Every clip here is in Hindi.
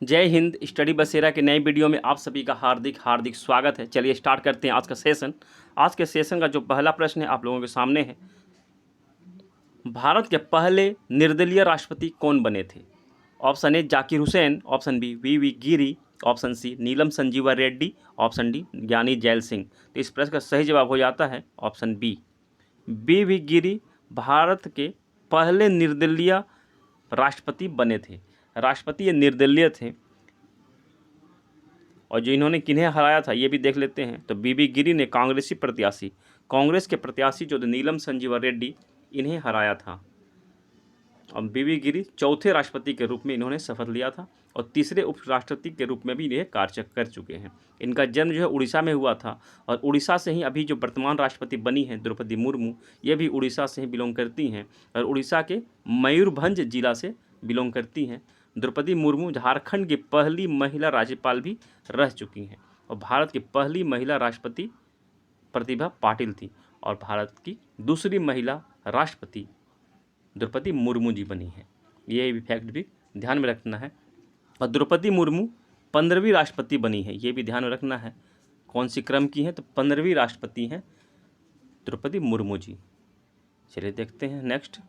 जय हिंद। स्टडी बसेरा के नए वीडियो में आप सभी का हार्दिक हार्दिक स्वागत है। चलिए स्टार्ट करते हैं आज का सेशन। आज के सेशन का जो पहला प्रश्न है आप लोगों के सामने है, भारत के पहले निर्दलीय राष्ट्रपति कौन बने थे? Option A Zakir Hussain, option B V Giri, option C Neelam Sanjiva Reddy, option D Giani Zail Singh. तो इस प्रश्न का सही जवाब हो जाता है ऑप्शन बी वी गिरी भारत के पहले निर्दलीय राष्ट्रपति बने थे। राष्ट्रपति ये निर्दलीय थे और जो इन्होंने किन्हें हराया था ये भी देख लेते हैं। तो वी गिरी ने कांग्रेस के प्रत्याशी जो नीलम संजीवा रेड्डी, इन्हें हराया था। और वी गिरी चौथे राष्ट्रपति के रूप में इन्होंने शपथ लिया था और तीसरे उपराष्ट्रपति के रूप में भी ये कार्य कर चुके हैं। इनका जन्म जो है उड़ीसा में हुआ था और उड़ीसा से ही अभी जो वर्तमान राष्ट्रपति बनी है द्रौपदी मुर्मू, ये भी उड़ीसा से ही बिलोंग करती हैं और उड़ीसा के मयूरभंज जिला से बिलोंग करती हैं। द्रौपदी मुर्मू झारखंड की पहली महिला राज्यपाल भी रह चुकी हैं और भारत की पहली महिला राष्ट्रपति प्रतिभा पाटिल थी और भारत की दूसरी महिला राष्ट्रपति द्रौपदी मुर्मू जी बनी है। ये फैक्ट भी ध्यान में रखना है। और द्रौपदी मुर्मू 15वीं राष्ट्रपति बनी है, ये भी ध्यान में रखना है। कौन सी क्रम की है? तो 15वीं राष्ट्रपति हैं द्रौपदी मुर्मू जी। चलिए देखते हैं नेक्स्ट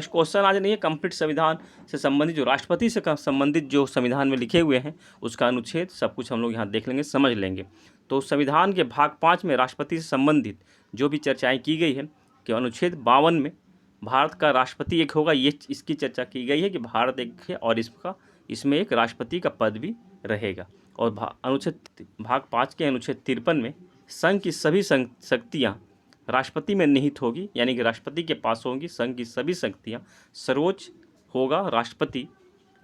क्वेश्चन आज नहीं है, कंप्लीट संविधान से संबंधित जो राष्ट्रपति से संबंधित जो संविधान में लिखे हुए हैं उसका अनुच्छेद सब कुछ हम लोग यहाँ देख लेंगे, समझ लेंगे। तो संविधान के भाग 5 में राष्ट्रपति से संबंधित जो भी चर्चाएँ की गई है कि अनुच्छेद 52 में भारत का राष्ट्रपति एक होगा, ये इसकी चर्चा की गई है कि भारत एक है और इसमें एक राष्ट्रपति का पद भी रहेगा। और अनुच्छेद भाग 5 के अनुच्छेद 53 में संघ की सभी शक्तियाँ राष्ट्रपति में निहित होगी, यानी कि राष्ट्रपति के पास होंगी संघ की सभी शक्तियाँ। सर्वोच्च होगा राष्ट्रपति,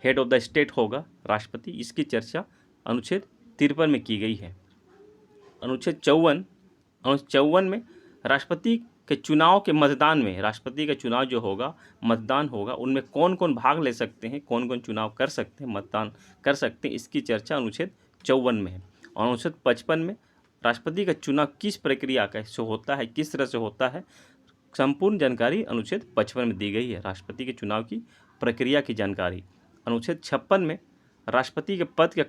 हेड ऑफ द स्टेट होगा राष्ट्रपति, इसकी चर्चा अनुच्छेद 53 में की गई है। अनुच्छेद 54 में राष्ट्रपति के चुनाव के मतदान में, राष्ट्रपति का चुनाव जो होगा मतदान होगा, उनमें कौन कौन भाग ले सकते हैं, कौन कौन चुनाव कर सकते हैं, मतदान कर सकते हैं, इसकी चर्चा अनुच्छेद 54 में है। और अनुच्छेद 55 में राष्ट्रपति का चुनाव किस प्रक्रिया कैसे होता है, किस तरह से होता है, संपूर्ण जानकारी अनुच्छेद 55 में दी गई है। राष्ट्रपति के चुनाव की प्रक्रिया की जानकारी। अनुच्छेद 56 में राष्ट्रपति के पद का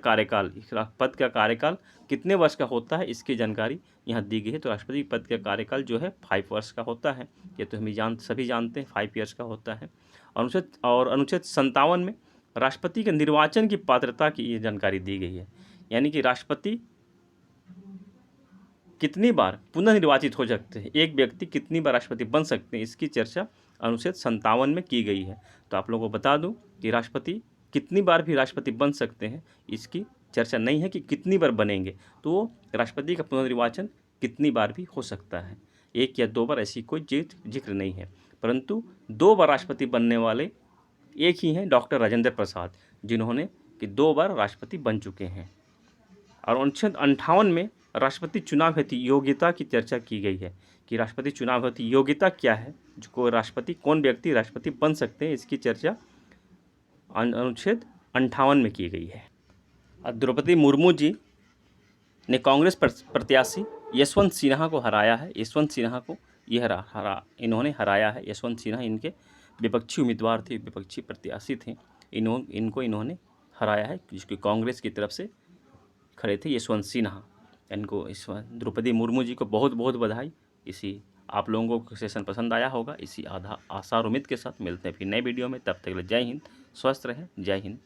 कार्यकाल कितने वर्ष का होता है, इसकी जानकारी यहाँ दी गई है। तो राष्ट्रपति पद का कार्यकाल जो है 5 वर्ष का होता है, ये तो हम सभी जानते हैं 5 ईयर्स का होता है। अनुच्छेद 57 में राष्ट्रपति के निर्वाचन की पात्रता की ये जानकारी दी गई है, यानी कि राष्ट्रपति कितनी बार पुनः निर्वाचित हो सकते हैं, एक व्यक्ति कितनी बार राष्ट्रपति बन सकते हैं, इसकी चर्चा अनुच्छेद 57 में की गई है। तो आप लोगों को बता दूं कि राष्ट्रपति कितनी बार भी राष्ट्रपति बन सकते हैं, इसकी चर्चा नहीं है कि कितनी बार बनेंगे। तो राष्ट्रपति का पुनर्निर्वाचन कितनी बार भी हो सकता है, 1 या 2 बार, ऐसी कोई जिक्र नहीं है। परंतु 2 बार राष्ट्रपति बनने वाले एक ही हैं, डॉक्टर राजेंद्र प्रसाद, जिन्होंने कि 2 बार राष्ट्रपति बन चुके हैं। और अनुच्छेद 58 में राष्ट्रपति चुनाव हेतु योग्यता की चर्चा की गई है कि राष्ट्रपति चुनाव हेतु योग्यता क्या है, जो कौन व्यक्ति राष्ट्रपति बन सकते हैं, इसकी चर्चा अनुच्छेद 58 में की गई है। द्रौपदी मुर्मू जी ने कांग्रेस प्रत्याशी यशवंत सिन्हा को हराया है। यशवंत सिन्हा को इन्होंने हराया है। यशवंत सिन्हा इनके विपक्षी उम्मीदवार थे, विपक्षी प्रत्याशी थे, इनको इन्होंने हराया है, जिसकी कांग्रेस की तरफ से खड़े थे यशवंत सिन्हा। इनको द्रौपदी मुर्मू जी को बहुत बहुत बधाई। आप लोगों को सेशन पसंद आया होगा, इसी आशा और उम्मीद के साथ मिलते हैं फिर नए वीडियो में। तब तक के लिए जय हिंद, स्वस्थ रहें, जय हिंद।